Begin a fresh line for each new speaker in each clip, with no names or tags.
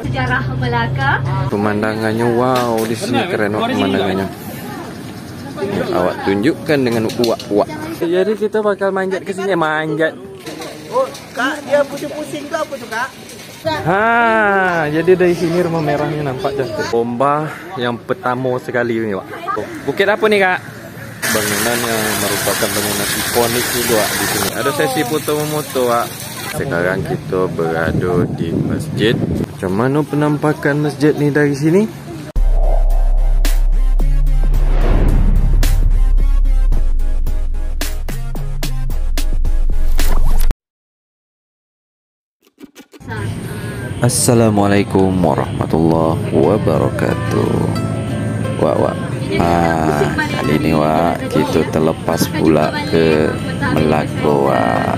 sejarah Melaka.
Pemandangannya wow, di sini keren pemandangannya. Awak tunjukkan dengan uak-uak. Jadi kita bakal manjat ke sini, manjat.
Oh, Kak, dia pusing-pusing tuh apa tuh, Kak?
Ha, jadi dari sini rumah merahnya nampak cantik. Ombah yang pertama sekali ini, Pak. Bukit apa nih, Kak? Bangunan yang merupakan bangunan ikonik juga di sini. Ada sesi foto-foto, Pak. Sekarang kita berada di masjid. Macam mana penampakan masjid ni dari sini? Assalamualaikum warahmatullahi wabarakatuh. Wak. Kali ini Wak, kita terlepas pula ke Melaka Wak.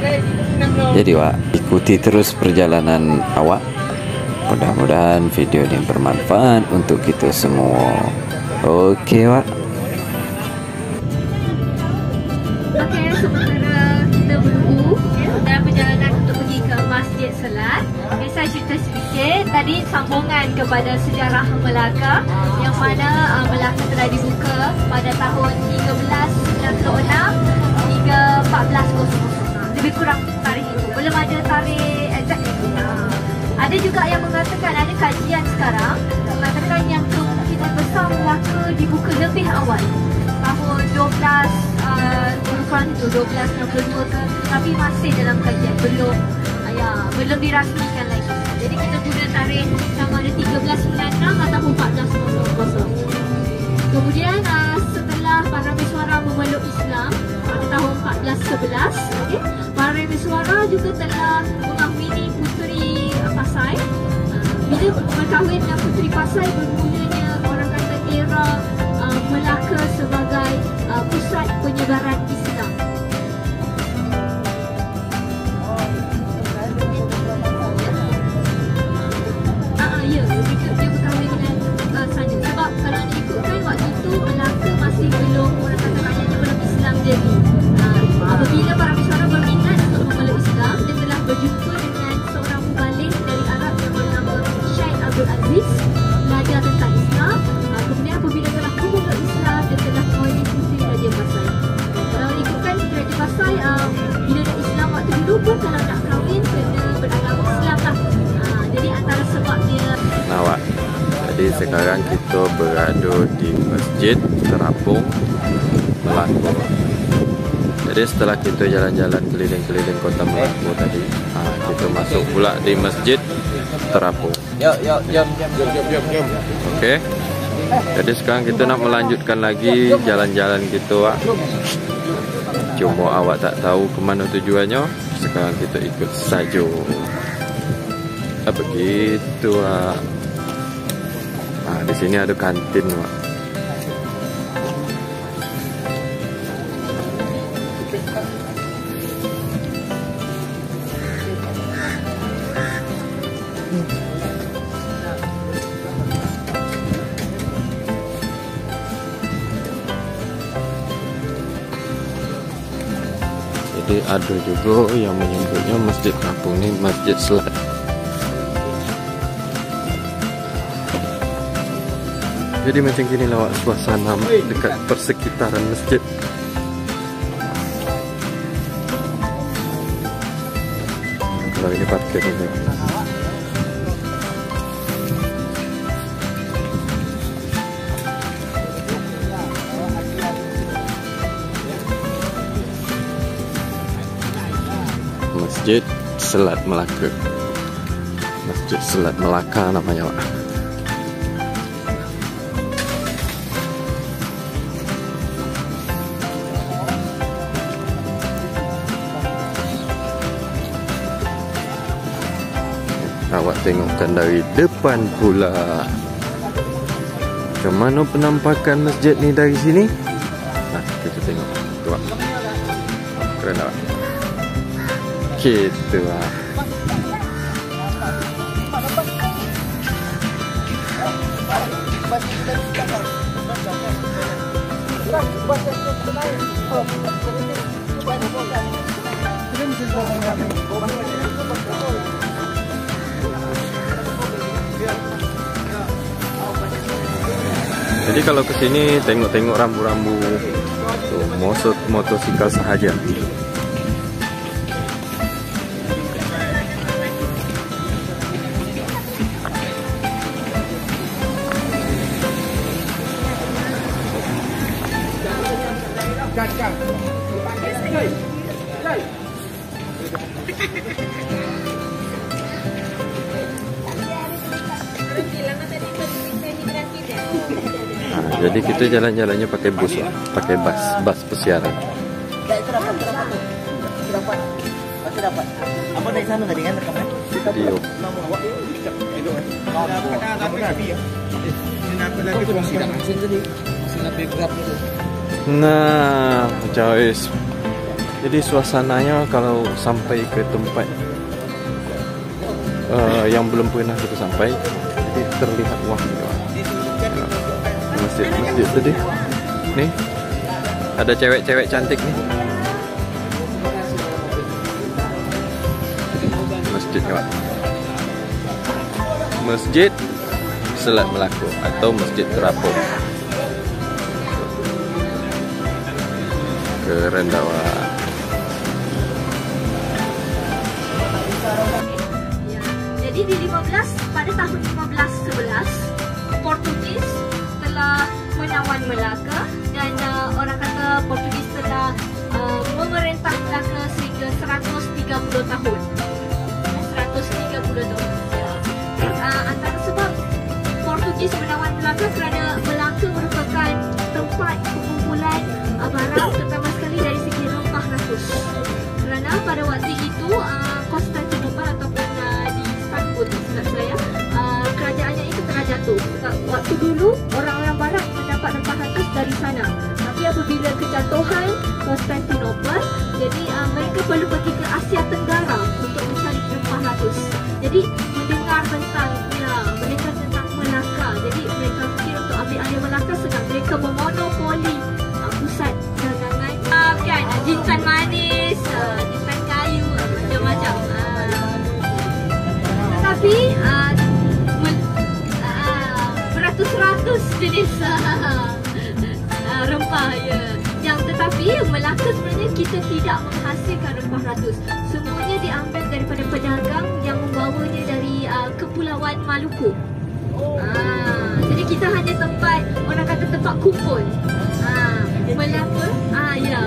Jadi Wak, ikuti terus perjalanan awak. Mudah-mudahan video ini bermanfaat untuk kita semua. Okey Wak.
Okey, sementara kita menunggu dalam perjalanan untuk pergi ke Masjid Selat. Saya cerita sedikit tadi sambungan kepada sejarah Melaka, yang mana Melaka telah dibuka pada tahun 1396 hingga 1400. Lebih kurang tarikh itu. Belum ada tarikh exact. Ada juga yang mengatakan, ada kajian sekarang mengatakan yang kemungkinan besar Melaka dibuka lebih awal, tahun 1262 ke, tapi masih dalam kajian, belum dirasmikan lagi. Jadi kita guna tarikh sama ada 1396 atau 1400. Kemudian setelah para Meswara memeluk Islam pada tahun 1411, para Meswara juga telah mengahwini puteri Pasai. Bila berkahwin dengan puteri Pasai, bermulanya orang kata era Melaka sebagai pusat penyebaran Islam. Ya, dia berkahwin dengan sana. Sebab kalau diikutkan waktu itu Melaka masih belum, orang kata rakyatnya belum Islam jadi. Apabila para Meswara berminat untuk memeluk Islam, dia telah berjumpa dengan seorang mubaligh dari Arab yang bernama Syekh Abdul Aziz, belajar tentang Islam. Kemudian apabila telah memeluk Islam, dia telah mengawini puteri Raja Pasai. Kalau diikutkan Raja Pasai, bila nak Islam waktu dulu pun kalau nak kahwin kena beragama Islam lah. Jadi antara sebab dia.
Nah Wak, jadi sekarang kita berada di Masjid Terapung Melaka. Jadi setelah kita jalan-jalan keliling-keliling kota Melaka tadi, kita masuk pula di Masjid Terapung.
Jom.
Okey. Jadi sekarang kita nak melanjutkan lagi jalan-jalan kita Wak. Cuma awak tak tahu ke mana tujuannya. Sekarang kita ikut saja. Begitu Wak. Di sini ada kantin Wak. Jadi ada juga yang menyebutnya Masjid Terapung ini Masjid Selat. Jadi macam gini lah suasana dekat persekitaran masjid. Kalau ini parkir ini. Masjid Selat Melaka. Masjid Selat Melaka namanya Pak. Awak tengokkan dari depan pula. Macam mana penampakan masjid ni dari sini? Nah, kita tengok. Tuh, keren tak? Gitu lah. Jadi kalau ke sini tengok-tengok rambu-rambu tuh, motosikal sahaja. Nah, jadi kita jalan-jalannya pakai bus, pakai bus pesiaran.
Dapat. Apa dari sana tadi kan rekaman?
Video. Nah, guys. Jadi suasananya kalau sampai ke tempat yang belum pernah kita sampai, jadi terlihat wah. Masjid tadi. Nih. Ada cewek-cewek cantik nih. Masjid kawan. Masjid Selat Melaka atau Masjid Terapung. Keren dawan.
Jadi di pada tahun 1511 Portugis telah menawan Melaka dan orang kata Portugis telah memerintah Melaka sehingga 130 tahun. 130 tahun. Antara sebab Portugis menawan Melaka kerana Melaka merupakan tempat pengumpulan barang terutama sekali dari segi rempah ratus. Kerana pada waktu itu Konstantinopel ataupun di Istanbul silap saya kerajaannya itu telah jatuh. Waktu dulu orang-orang barat mendapat rempah ratus dari sana. Tapi apabila kejatuhan Konstantinopel, jadi mereka perlu pergi ke Asia Tenggara untuk mencari rempah ratus. Jadi mendengar tentang Melaka. Jadi mereka fikir untuk ambil alih Melaka senang. Mereka memonopoli pusat dagangan. Kan jintan manis, jintan kayu, macam-macam. Tetapi beratus-ratus jenis rempah ya. Yang tetapi Melaka sebenarnya kita tidak menghasilkan rempah ratus. Semuanya diambil daripada pedagang yang membawanya dari Kepulauan Maluku. Jadi kita hanya tempat, orang kata tempat kumpul. Melaka,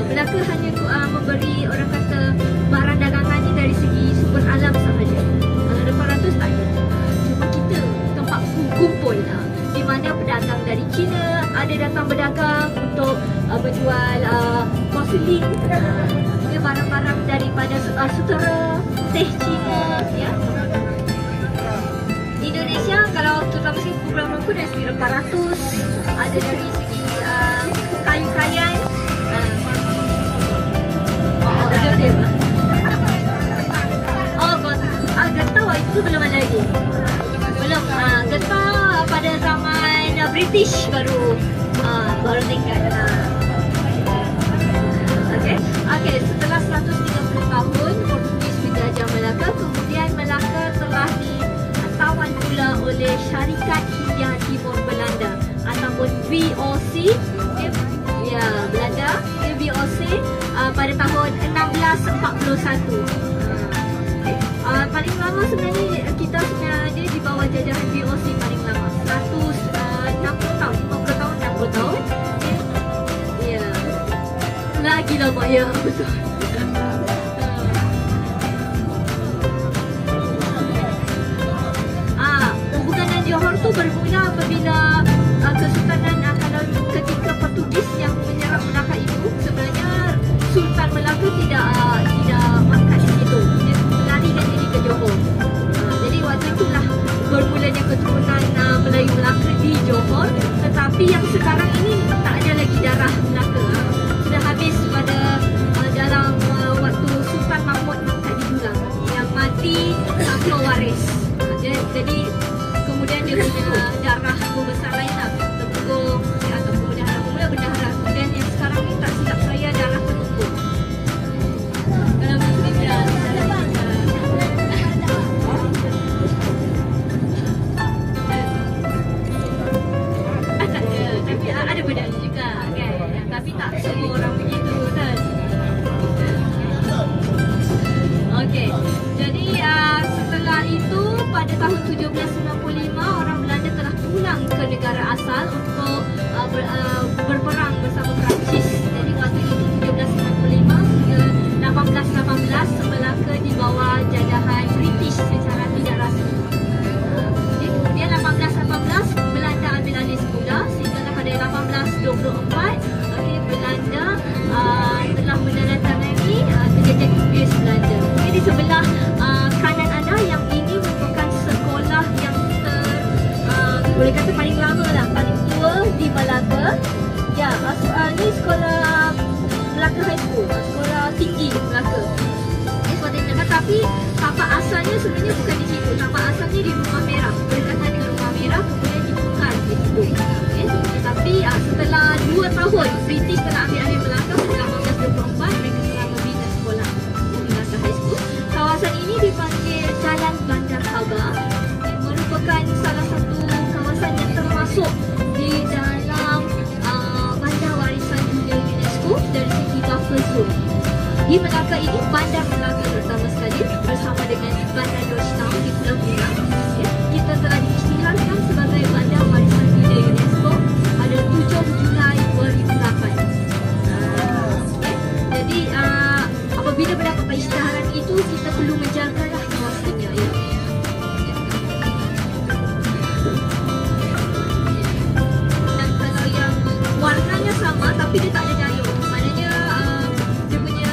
Melaka hanya memberi orang kata barang dagangannya dari segi sumber alam sahaja. Rempah ratus tak ada. Cuma kita tempat kumpul. Di mana pedagang dari China ada datang berdagang untuk menjual porselin, barang-barang daripada sutera, teh China, ya. Indonesia kalau terutama segi Pulau Maluku dari segi rempah ratus, ada dari segi kayu-kayan. Getah itu belum ada lagi. Belum. Getah pada zaman British baru tinggal. Okey. Setelah 130 tahun Portugis menjajah Melaka, kemudian Melaka telah ditawan pula oleh Syarikat Hindia Timur Belanda ataupun VOC. Belanda, VOC pada tahun 1641. Paling lama sebenarnya kita sebenarnya di bawah jajahan VOC paling lama 160 tahun, 50 tahun, 60 tahun. Ya. Lagi lama ya, betul. Hubungan Johor tu bermula apabila Kesultanan kalau ketika Portugis yang menyerang Melaka itu sebenarnya Sultan Melaka tidak mangkat di situ. Dia lari dan diri ke Johor. Jadi waktu itulah bermulanya keturunan Melayu Melaka di Johor. Tetapi yang sekarang ini tak ada lagi darah Melaka. Sudah habis pada dalam waktu Sultan Mahmud mangkat di Dulang yang mati tanpa waris. Jadi kemudian dia punya darah membesar lain lah. Teguh atau kemudian mula berdarah. Kemudian yang sekarang ni tak silap saya darah penumpuk. Kalau Muslim dah tak ada. Tapi 1795 orang Belanda telah pulang ke negara asal untuk berperang bersama Perancis. Jadi waktu itu 1795 hingga 1818 Melaka di bawah jajahan British secara tidak rasmi. Kemudian 1818 Belanda ambil alih semula sehingga pada 1824 Belanda telah menandatangani perjanjian Inggris Belanda. Jadi sebelah kanan anda yang ini merupakan sekolah yang boleh kata paling lama lah, paling tua di Melaka. Ya, ni sekolah Melaka High School, sekolah tinggi Melaka. Ini sekolah tinggi Melaka, tapi tapak asalnya sebenarnya bukan di situ. Tapak asalnya di Rumah Merah, berdekatan dengan Rumah Merah, kemudian ditukar di situ. Tapi setelah 2 tahun British telah ambil alih Melaka pada 1824, mereka telah membina sekolah Melaka High School. Kawasan ini dipanggil Jalan Bandar Haba, yang merupakan salah satu kawasan yang termasuk di dalam Bandar Warisan Dunia UNESCO dari segi buffer zone. Di Melaka ini, Bandar Melaka terutama sekali bersama dengan Bandar Georgetown di Pulau Bunga, kita telah diisytiharkan sebagai Bandar Warisan Dunia UNESCO pada 7 Julai 2008. Jadi apabila mendapat pengisytiharan itu, kita perlu menjagalah kawasannya, ya. Dan kalau yang warnanya sama tapi dia tak ada dayung, maknanya dia punya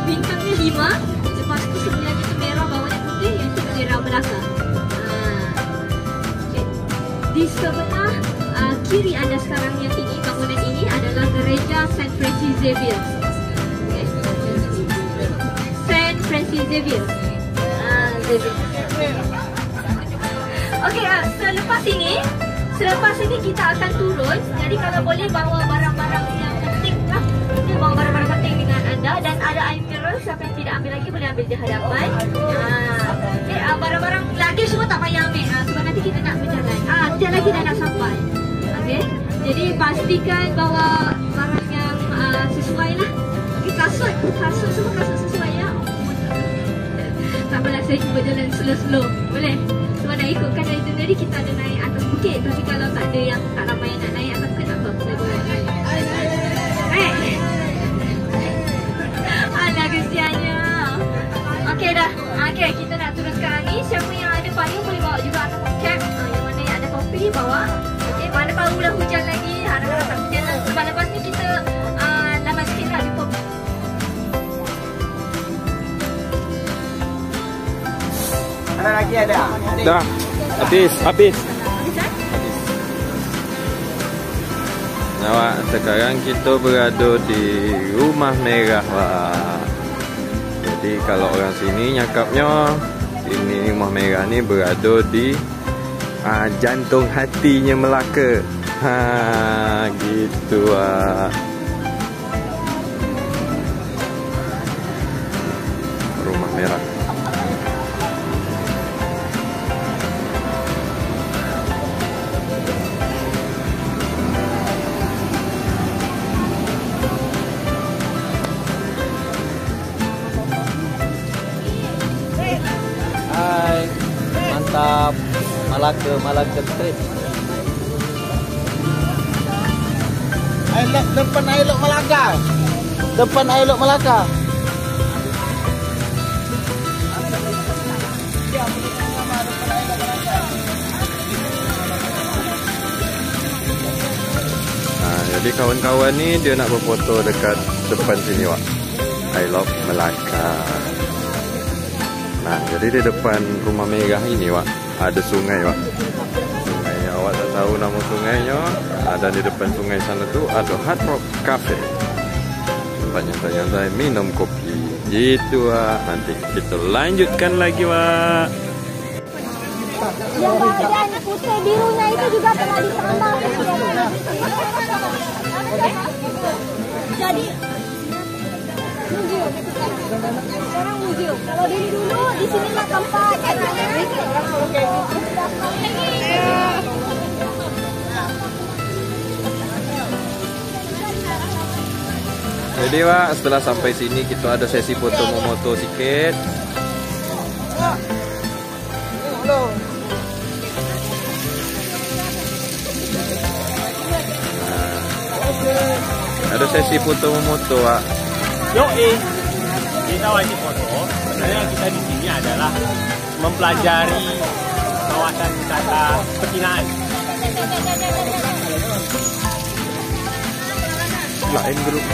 bintangnya 5, lepas tu sebelahnya tu merah, bawahnya putih, yang itu bendera Melaka. Di sebelah kiri anda sekarang yang ini, bangunan ini adalah gereja St. Francis Xavier. St. Francis Xavier. Okey, selepas ini kita akan turun. Jadi kalau boleh bawa barang-barang yang penting lah. Bawa barang-barang penting dengan anda, dan ada air mineral. Siapa yang tidak ambil lagi boleh ambil di hadapan. Barang-barang lagi semua tak payah ambil sebab nanti kita nak berjalan. Sekejap lagi dah nak sampai. Okey. Jadi pastikan bawa barang yang sesuai lah. Okey, kasut semua kasut sesuai, ya. Tak apalah, saya cuba jalan slow-slow. Boleh? Sebab nak ikutkan dari sendiri, kita ada naik atas bukit. Tapi kalau tak ada yang tak ramai yang nak naik atas bukit, tak apa. Saya boleh naik. Alah, kesiannya. Okey dah. Okey, kita nak turun sekarang ni. Siapa yang ada payung boleh bawa juga atas cap. Yang mana yang ada topi, bawa. Okey, mana barulah hujan lagi. Harap-harap tak hujan lah. Sebab lepas ni kita lambat sikit lah jumpa.
Ada lagi ada?
Dah. Habis. Awak, sekarang kita berada di Rumah Merah, Wak. Jadi kalau orang sini nyakapnya, ini Rumah Merah ni berada di jantung hatinya Melaka. Gitu, Wak. Rumah Merah.
Hai, mantap. Malaka Street. Depan Ailok Melaka. Depan Ailok Melaka.
Jadi kawan-kawan ni dia nak berfoto dekat depan sini, Wak. I love Melaka. Nah, jadi di depan Rumah Merah ini, Wak, ada sungai, Wak. Sungainya awak tak tahu nama sungainya. Ada di depan sungai sana tu ada Hard Rock Cafe. Tempatnya saya minum kopi. Gitu, Wak. Nanti kita lanjutkan lagi, Wak.
Yang bahagian putih birunya itu juga telah ditambah. Jadi museum. Sekarang museum. Kalau dulu di sinilah tempat.
Jadi, Wak, setelah sampai sini kita ada sesi foto memoto sikit.
Hello.
sesi foto-moto, Wak.
Kita wajib foto. Sebenarnya kita di sini adalah mempelajari kawasan wisata Pekinaan.
Lain grup.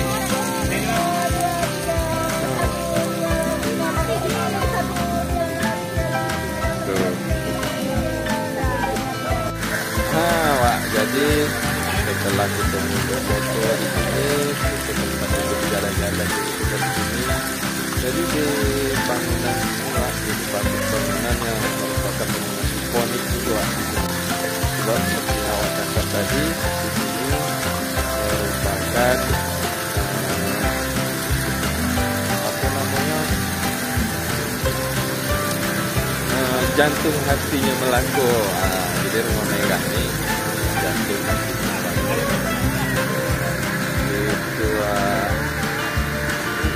Wak, jadi setelah kita foto di sini, kita sempat berjalan-jalan di sini. Jadi di bangunan di bangunan yang merupakan bangunan ikonik juga. Sebab seperti awak cakap tadi, di sini merupakan apa namanya, jantung hatinya Melako. Jadi Rumah Megah ini jantung hatinya Melako. Itu.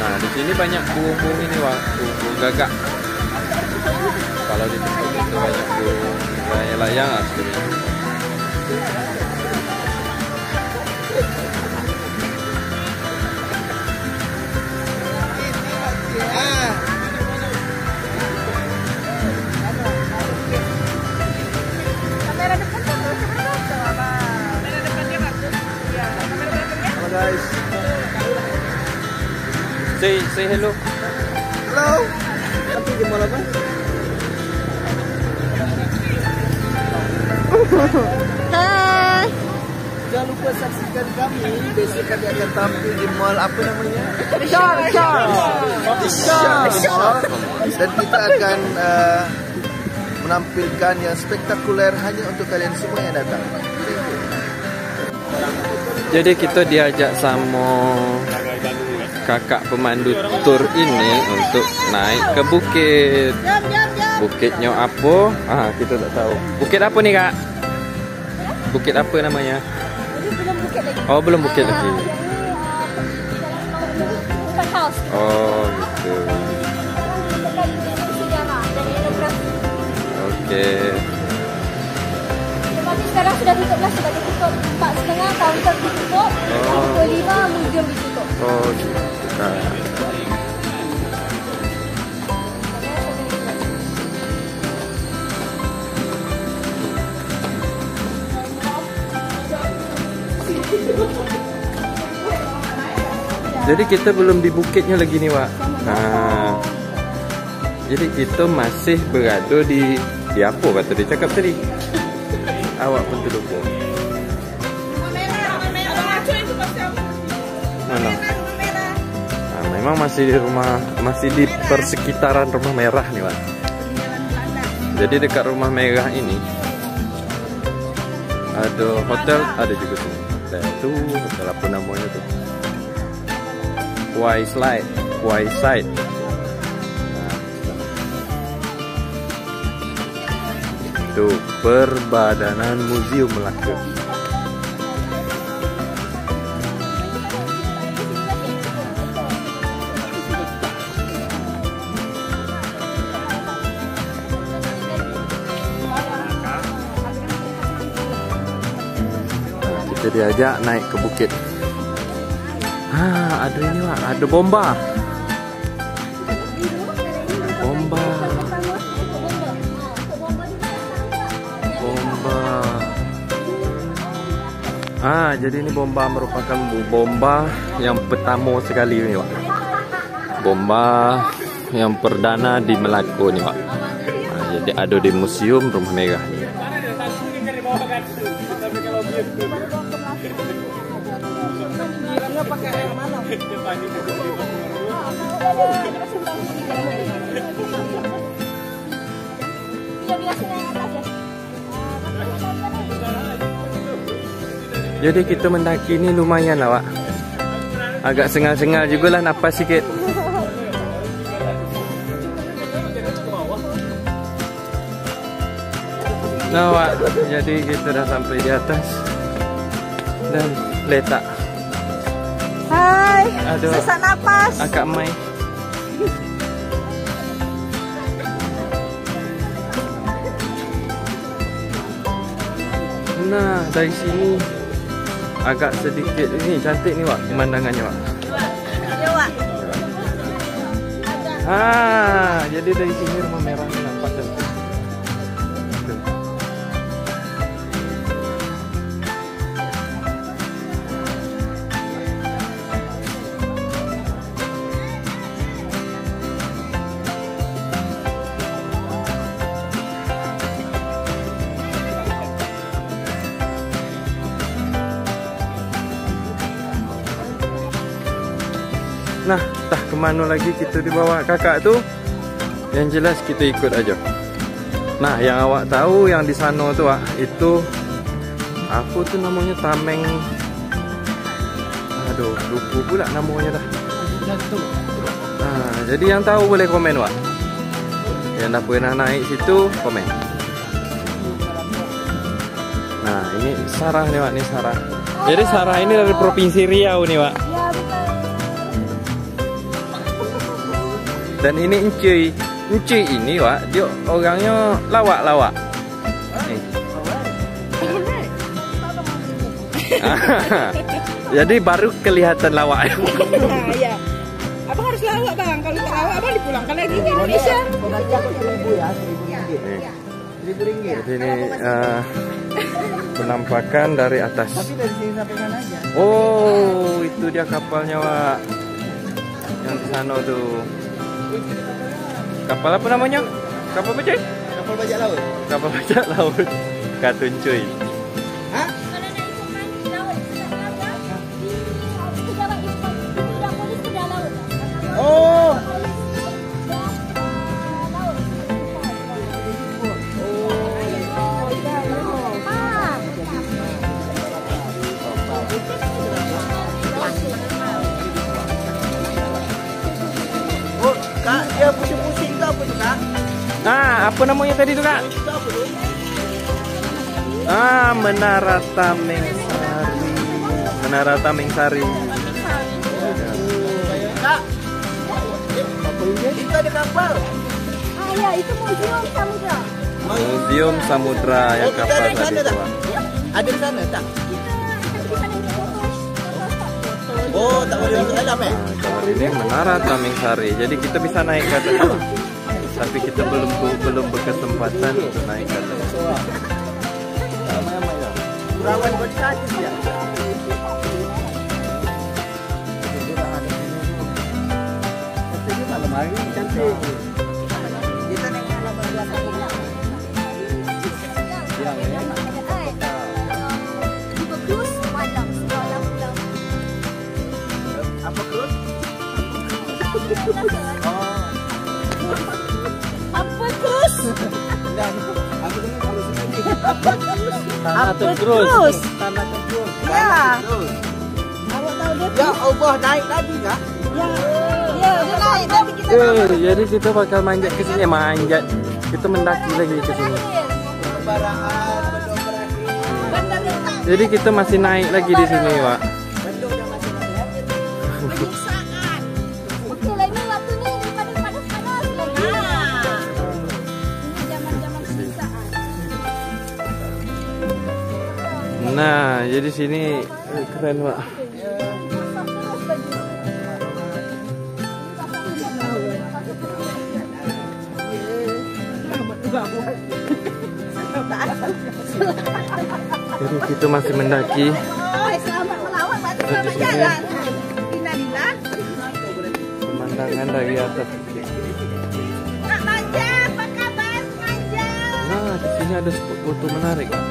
Nah, di sini banyak burung ini, Wak, burung gagak. Kalau di tempat itu banyak burung layang-layang aslinya.
Kamera depan tuh, kamera depannya bagus. Iya, kamera belakangnya.
Halo guys.
Say hello.
Halo. Tapi di mana Pak?
Hai.
Jangan lupa saksikan kami. Besok kami akan tampil di mall apa namanya? Shore. Dan kita akan menampilkan yang spektakuler hanya untuk kalian semua yang datang.
Jadi kita diajak sama kakak pemandu tur ini untuk naik ke bukit. Bukitnya apa? Kita tak tahu. Bukit apa nih, Kak? Bukit apa namanya?
Belum bukit lagi.
Oh, belum bukit lagi.
Bukan house.
Oh, gitu.
Sejarah dan etnografi.
Oke.
Tapi sekarang sudah tutup lah, sudah ditutup 4.30, kaunter ditutup, pukul 5 museum ditutup.
Oh, gitu. Jadi kita belum di bukitnya lagi nih, Wak. Nah, jadi kita masih berada di apa kata dia cakap tadi? Awak pun terlupa. Mana? Memang masih di rumah, masih di persekitaran Rumah Merah nih, Wak. Jadi dekat Rumah Merah ini ada hotel, ada juga tuh. Dan itu hotel apa namanya tuh? Wayside. Itu Perbadanan Museum Melaka. Kita diajak naik ke bukit. Ada ini, Wak, ada bomba. Jadi ini bomba merupakan bomba yang pertama sekali nih, Wak. Bomba yang perdana di Melaka nih, Wak. Jadi ada di Museum Rumah Merah. Jadi kita mendaki ini lumayan lah, Wak. Agak sengal-sengal juga lah, napas sikit. Nah, Wak, jadi kita dah sampai di atas dan letak.
Hai,
Aduh,
sesak napas.
Akak Mai. Nah, dari sini agak sedikit ini cantik nih Wak pemandangannya Wak.
Ya, Wak.
Jadi dari sini rumah merahnya nampak cantik. Tuh. Nah, entah kemana lagi kita dibawa kakak tu. Yang jelas kita ikut aja. Nah, yang awak tahu yang di sana tu itu apa tu namanya Tameng. Aduh, lupa pula namanya dah. Jadi yang tahu boleh komen Wak. Yang dah pernah naik situ komen. Nah, ini Sarah nih Wak, ini Sarah. Jadi Sarah ini dari Provinsi Riau nih Wak. Dan ini Encuy ini Wak, dia orangnya lawak-lawak. Jadi baru kelihatan lawak.
Ya. Abang harus lawak bang, kalau tak lawak abang dipulangkan lagi ke Indonesia.
Nanti aku 1.000 ya, 1.000 ringgit.
Jadi ini penampakan dari atas.
Tapi dari sini sampai mana aja?
Oh, itu dia kapalnya Wak. Yang di sana tuh. Kapal apa namanya? Kapal apa cuy?
Kapal bajak laut.
Kapal bajak laut. Katun cuy.
Hah? Oh. Oh, Kak, dia pusing-pusing ke apa tu, Kak?
Apa namanya tadi tuh Kak?
Itu apa tu?
Menara Tameng Sari. Menara Tameng Sari.
Kak. Itu ada kapal.
Ya, itu museum samudra.
Museum Samudra yang
kita
kapal
ada di
tadi
sana
tuh
tak?
Wak.
Ada di sana tak?
Kita di sana foto.
Oh, tak boleh masuk dalam eh?
Kalau ini Menara Tameng Sari. Jadi kita bisa naik ke atas. Tapi kita belum berkesempatan untuk naik ke atas.
Perawan berkaki ya. Ini malam hari cantik. Kita naik halaman belakang. Apa terus?
Apa terus?
Aku dengar kalau sekali.
Apa terus?
Tanah terus.
Ya.
Terus.
Awak tahu dia?
Ya Allah, naik lagi kah?
Ya, dia naik tapi kita
Jadi kita bakal manjat ke sini, manjat. Kita mendaki lagi ke sini.
Baraan, bendung berakhir.
Jadi kita masih naik lagi di sini, Wak.
Bendung dah masih naik.
Okey lah, ini waktu ni daripada panas-panas lagi. Ini zaman-zaman sisaan.
Nah, jadi sini keren, Wak. Jadi kita masih mendaki.
selamat melawat, berarti selamat jalan. Innalillah.
Pemandangan dari atas.
Nak manja, apa kabar? Manja.
Nah, di sini ada spot foto menarik, Wak.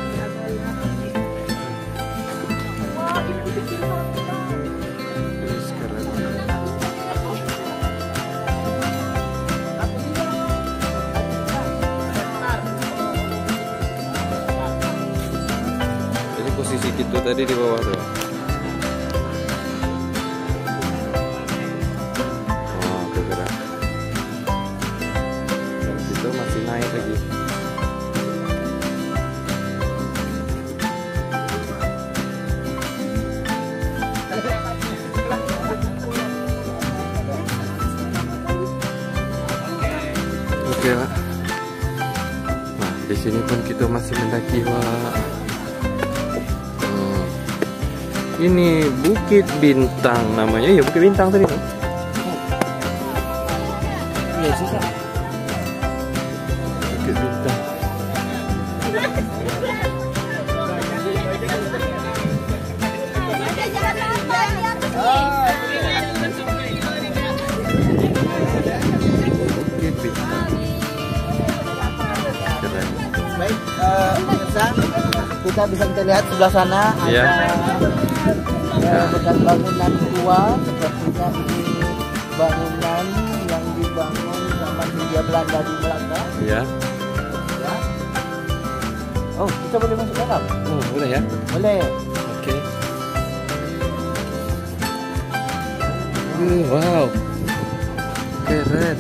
Sekarang. Jadi posisi kita tadi di bawah tuh. Oh, bergerak. Dan situ masih naik lagi. Oke, Pak. Nah, di sini pun kita masih mendaki, Pak. Ini Bukit Bintang namanya. Ya, Bukit Bintang tadi.
Iya, susah.
Bukit Bintang. Bukit Bintang. Keren.
Baik, pemirsa, kita lihat sebelah sana
Iya.
ada bekas bangunan tua, sepertinya ini bangunan yang dibangun zaman Hindia Belanda di Melaka.
Ya.
Ya. Oh, kita boleh masuk dalam?
Boleh ya?
Boleh.
Oke. Wow. Keren.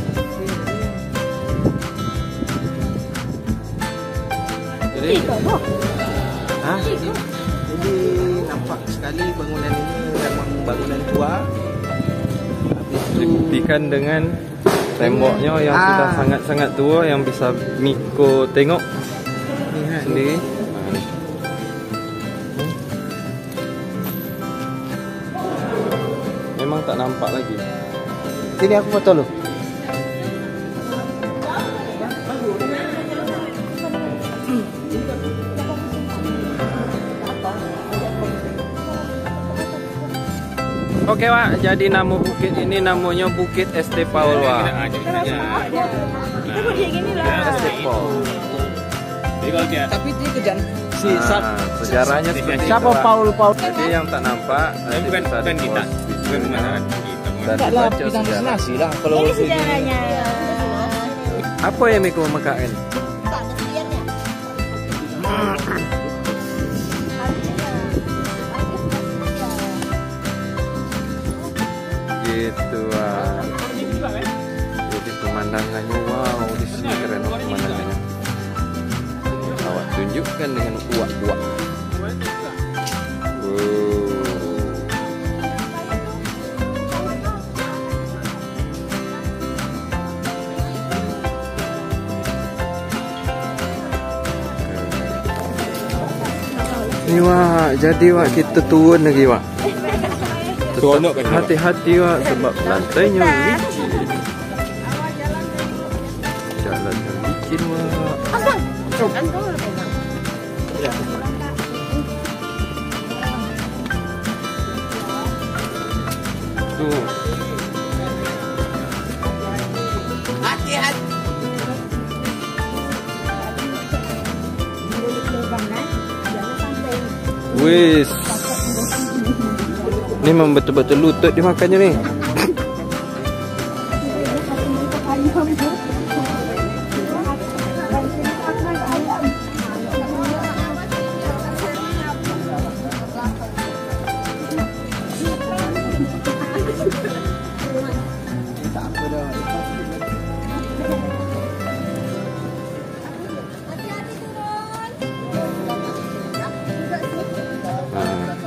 Jadi,
Hah? Jadi nampak sekali bangunan ini memang bangunan tua. Habis itu
dibuktikan dengan temboknya yang sudah sangat-sangat tua yang bisa Miko tengok
lihat
sendiri. Memang tak nampak lagi.
sini aku foto lu.
Oke Wak, jadi nama bukit ini namanya Bukit ST Paul Wak. ST Paul.
Jadi kalau dia
Tapi dia kejan
Sejarahnya seperti
siapa
itu, Wak.
Paul?
Jadi yang tak nampak
bukan
bisa
bukan kita,
di-post
bukan pemahaman kita.
dan
Enggak lah,
dibaca
bidang
sejarah.
destinasi lah kalau
Ini
sini.
sejarahnya.
Apa yang Miko mekakan? Gitu Wak. Jadi pemandangannya wow, di sini keren pemandangannya. Awak tunjukkan dengan uak-uak. Ni Wak, jadi Wak kita turun lagi Wak.
Seronok kan?
Hati-hati Wak sebab lantainya licin. Jalan yang licin Wak. Tuh. Wis. Ni memang betul-betul lutut dimakannya ni.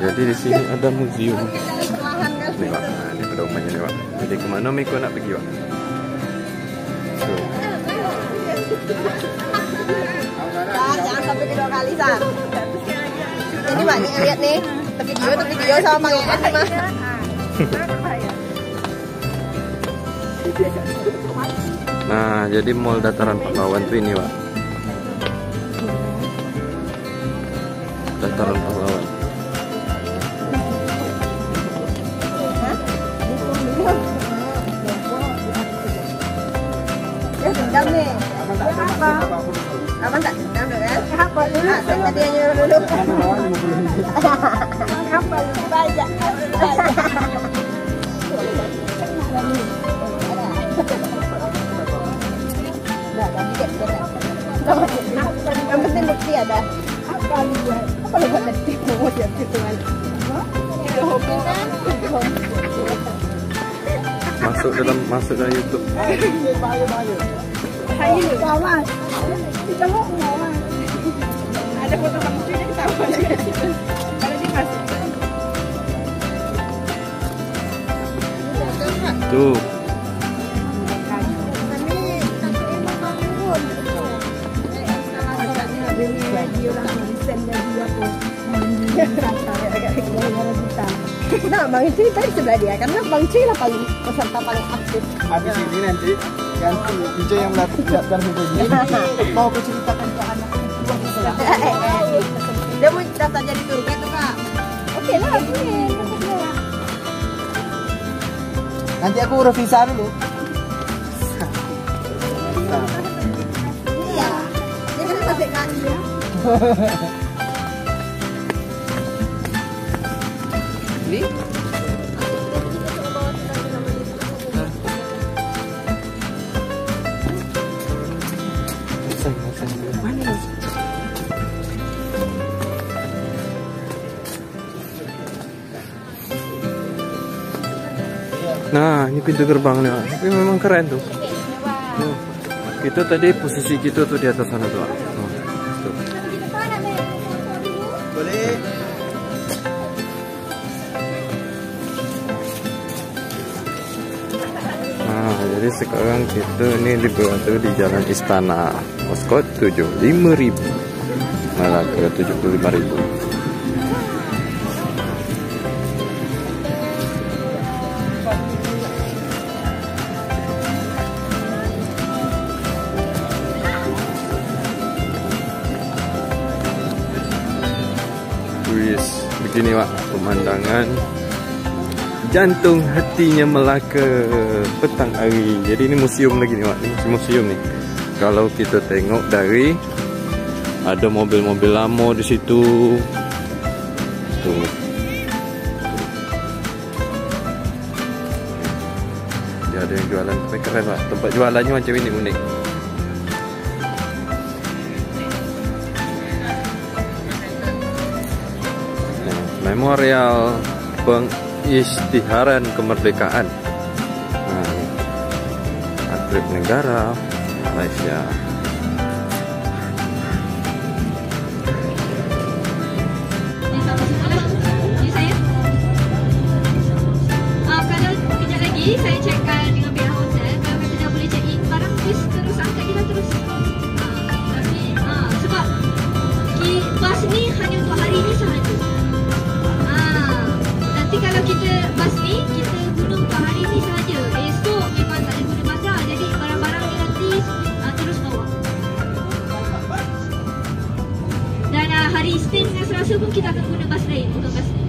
Jadi di sini ada museum. Nih Wak, ini pedomannya nih Wak. Jadi kemana Miko nak pergi Wak? Tuh.
Jangan sampai kedua kali, Sar. Jadi Mbak nih lihat nih, video sama Bang Ian nih, Mas.
Nah, jadi Mall Dataran Pahlawan tuh ini Wak. Dataran Pahlawan.
Dendam nih. Apa? Abang tak dendam dulu kan? Apa dulu? Tadi yang nyuruh dulu. Apa? Baca. Yang penting bukti ada. Apa lu buat? Apa lu buat tadi? Mau jadi gitu kan? Hobi kan?
Masuk dalam YouTube.
Ayo, kawan. Kita mau kawan. Ada foto kamu sini kita tahu aja. Kalau dimasuk.
Tuh.
Video langsung send dari aku. Nah, Bang Cuy tadi sebelah dia karena Bang Cuy lah paling peserta paling aktif.
Habis ini nanti ganti Ijo yang melakukan ini. Mau aku ceritakan ke anak
Dia mau daftar jadi tour guide tuh Kak. Oke lah,
nanti aku urus visa dulu.
Iya. Dia kan masih kaki ya.
Ini
Nah, ini pintu gerbangnya. Tapi memang keren tuh. Kita tadi posisi kita tuh di atas sana tuh. Tuh.
boleh.
Nah, jadi sekarang kita ini dibantu di Jalan Istana. Postcode 75.000. Malah ke 75.000. Wis, begini Pak, pemandangan jantung hatinya Melaka petang hari. Jadi ini museum lagi nih Pak, ini masih museum nih. Kalau kita tengok dari ada mobil-mobil lama di situ. Tuh. Dia ada yang jualan, tapi keren Pak. Tempat jualannya macam ini unik. Memorial pengisytiharan kemerdekaan. Nah, atribut negara Malaysia.
Kalau kejap lagi saya cekkan dengan pihak hotel, kalau kata dah boleh check in, barang terus angkat kita terus. Tapi sebab bas ni hanya untuk hari ni sahaja. Nanti kalau kita bas ni kita guna untuk hari ni sahaja. Esok memang tak ada guna bas dah. Jadi barang-barang ni nanti terus bawa. Dan hari Isnin dengan Selasa pun kita akan guna bas lain, bukan bas ni.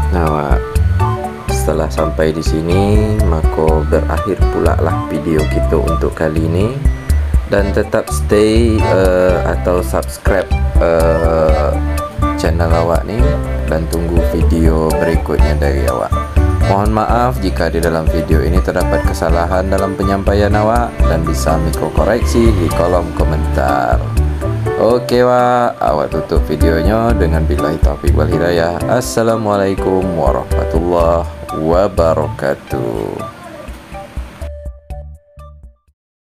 Nah, setelah sampai di sini, maka berakhir pula lah video kita untuk kali ini. Dan tetap stay atau subscribe channel awak ni dan tunggu video berikutnya dari awak. Mohon maaf jika di dalam video ini terdapat kesalahan dalam penyampaian awak dan bisa Miko koreksi di kolom komentar. Oke Wak, awak tutup videonya dengan billahi taufiq wal hidayah. Assalamualaikum warahmatullahi wabarakatuh.